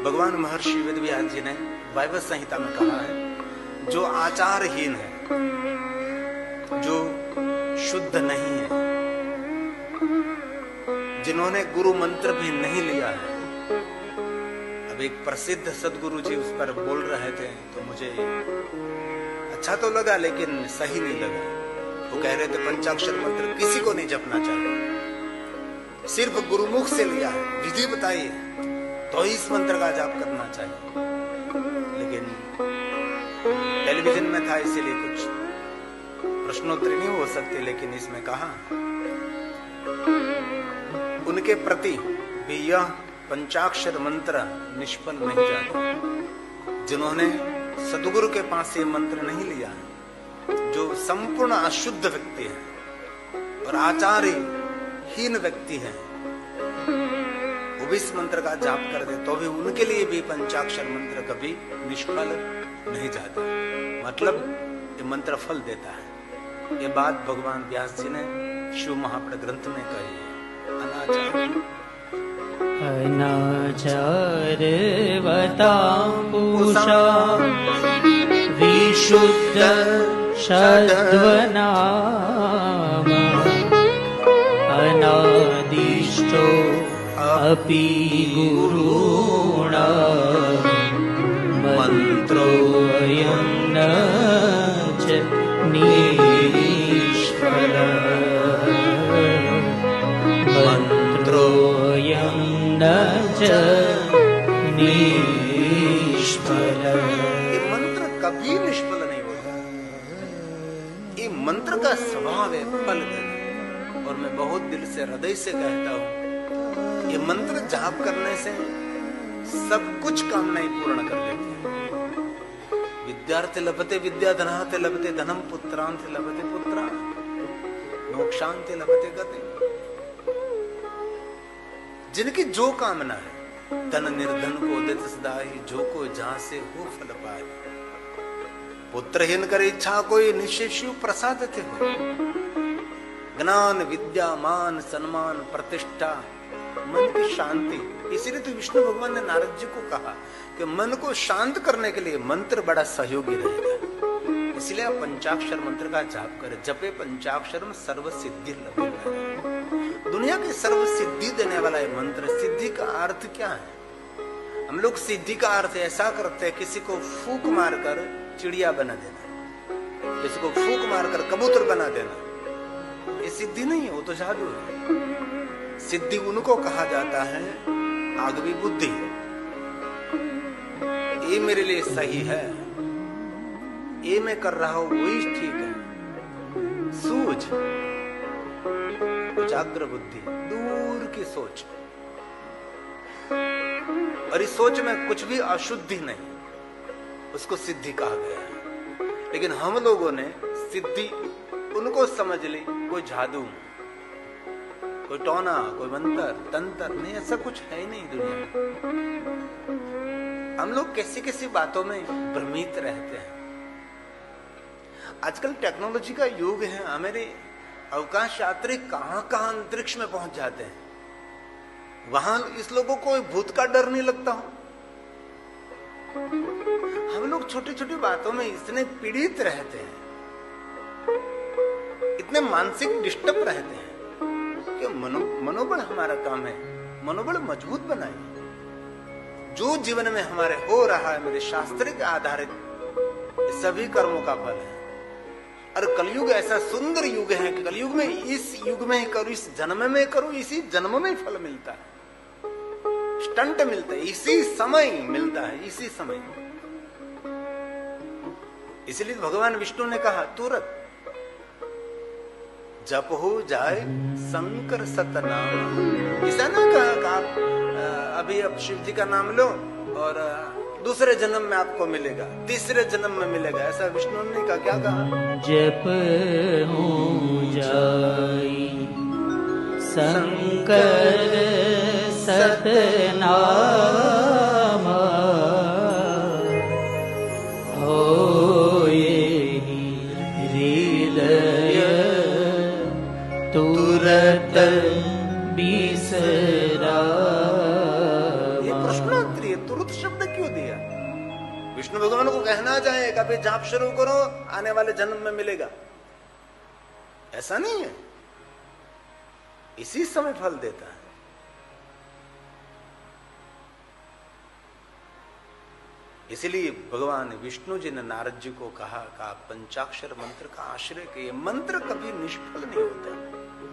भगवान महर्षि वेदव्यास जी ने वैवस्वत संहिता में कहा है, जो आचारहीन है, जो शुद्ध नहीं है, जिन्होंने गुरु मंत्र भी नहीं लिया है। अब एक प्रसिद्ध सदगुरु जी उस पर बोल रहे थे तो मुझे अच्छा तो लगा लेकिन सही नहीं लगा। वो कह रहे थे पंचाक्षर मंत्र किसी को नहीं जपना चाहिए, सिर्फ गुरुमुख से लिया है, विधि बताई है तो इस मंत्र का जाप करना चाहिए। लेकिन टेलीविजन में था इसीलिए कुछ प्रश्नोत्तरी नहीं हो सकती, लेकिन इसमें कहा उनके प्रति भी यह पंचाक्षर मंत्र निष्फल नहीं जाता जिन्होंने सदगुरु के पास ये मंत्र नहीं लिया है। जो संपूर्ण अशुद्ध व्यक्ति है और आचार्यहीन व्यक्ति है, वो भी इस मंत्र का जाप कर दे तो भी उनके लिए भी पंचाक्षर मंत्र कभी निष्फल नहीं जाता। मतलब ये मंत्र फल देता है। ये बात भगवान व्यास जी ने शिव महापद ग्रंथ में कही है। अनाचारवतां विशुद्ध षड्वनाम अनादिष्टो अपि गुरुणा मंत्रोऽयं न च निष्फलः मंत्रोऽयं न च निष्फलः। ये मंत्र कभी निष्फल नहीं होता। ये मंत्र का स्वभाव है फल देना। और मैं बहुत दिल से हृदय से कहता हूं, ये मंत्र जाप करने से सब कुछ कामनाएं पूर्ण कर देते हैं। विद्यार्थे लभते विद्या, धनार्थे लभते धनम, पुत्रांथे लभते पुत्रा, मोक्षांथे लभते गति। जिनकी जो कामना है, तन निर्धन को उदित सदाहि, जो को जहां से हो फल पाए। पुत्रहीन कर इच्छा कोई, निश्चय शिव प्रसाद थे हो। ज्ञान विद्या मान सम्मान प्रतिष्ठा मन की शांति। इसीलिए तो विष्णु भगवान ने नारद जी को कहा कि मन को शांत करने के लिए मंत्र बड़ा सहयोगी रहेगा। इसलिए आप पंचाक्षर मंत्र का जाप करें। जपे पंचाक्षरम सर्व सिद्धि लभे। दुनिया की सर्व सिद्धि देने वाला ये मंत्र। सिद्धि का अर्थ क्या है? हम लोग सिद्धि का अर्थ ऐसा करते हैं, किसी को फूंक मारकर चिड़िया बना देना, किसी को फूंक मारकर कबूतर बना देना। ये सिद्धि नहीं है, वो तो जादू है। सिद्धि उनको कहा जाता है आगवी बुद्धि। ये मेरे लिए सही है, ये मैं कर रहा हूं वही ठीक है। सूझ, जाग्र बुद्धि, दूर की सोच। और इस सोच में कुछ भी अशुद्धि नहीं, उसको सिद्धि कहा गया है। लेकिन हम लोगों ने सिद्धि उनको समझ ली कोई जादू, कोई टोना, कोई मंत्र तंत्र। नहीं, ऐसा कुछ है ही नहीं दुनिया में। हम लोग कैसी कैसी बातों में भ्रमित रहते हैं। आजकल टेक्नोलॉजी का युग है। हमारे अवकाश यात्री कहां कहां अंतरिक्ष में पहुंच जाते हैं। वहां इस लोगों को भूत का डर नहीं लगता हो। हम लोग छोटी छोटी बातों में इतने पीड़ित रहते हैं, इतने मानसिक डिस्टर्ब रहते हैं कि मनोबल हमारा काम है, मनोबल मजबूत बनाए। जो जीवन में हमारे हो रहा है मेरे शास्त्रिक आधारित सभी कर्मों का फल है। और कलयुग ऐसा सुंदर युग है कि कलयुग में इस युग में ही करूं, इस जन्म में करूं, इसी जन्म में ही फल मिलता है, स्टंट मिलता है, इसी समय मिलता है, इसी समय। इसलिए भगवान विष्णु ने कहा तुरंत जप हो जाए शंकर सतनाम। ऐसा ना कहा कि आप अभी अब शिव जी का नाम लो और दूसरे जन्म में आपको मिलेगा, तीसरे जन्म में मिलेगा, ऐसा विष्णु ने कहा। क्या कहा? जप हो जाए शंकर सतनाम होए हृदय तुरत बिसरा। ये प्रश्नोत्तरी है, तुरंत भूत शब्द क्यों दिया? विष्णु भगवान को कहना चाहे कभी जाप शुरू करो, आने वाले जन्म में मिलेगा, ऐसा नहीं है, इसी समय फल देता है। इसलिए भगवान विष्णु जी ने नारद जी को कहा पंचाक्षर मंत्र का आश्रय के, मंत्र कभी निष्फल नहीं होता।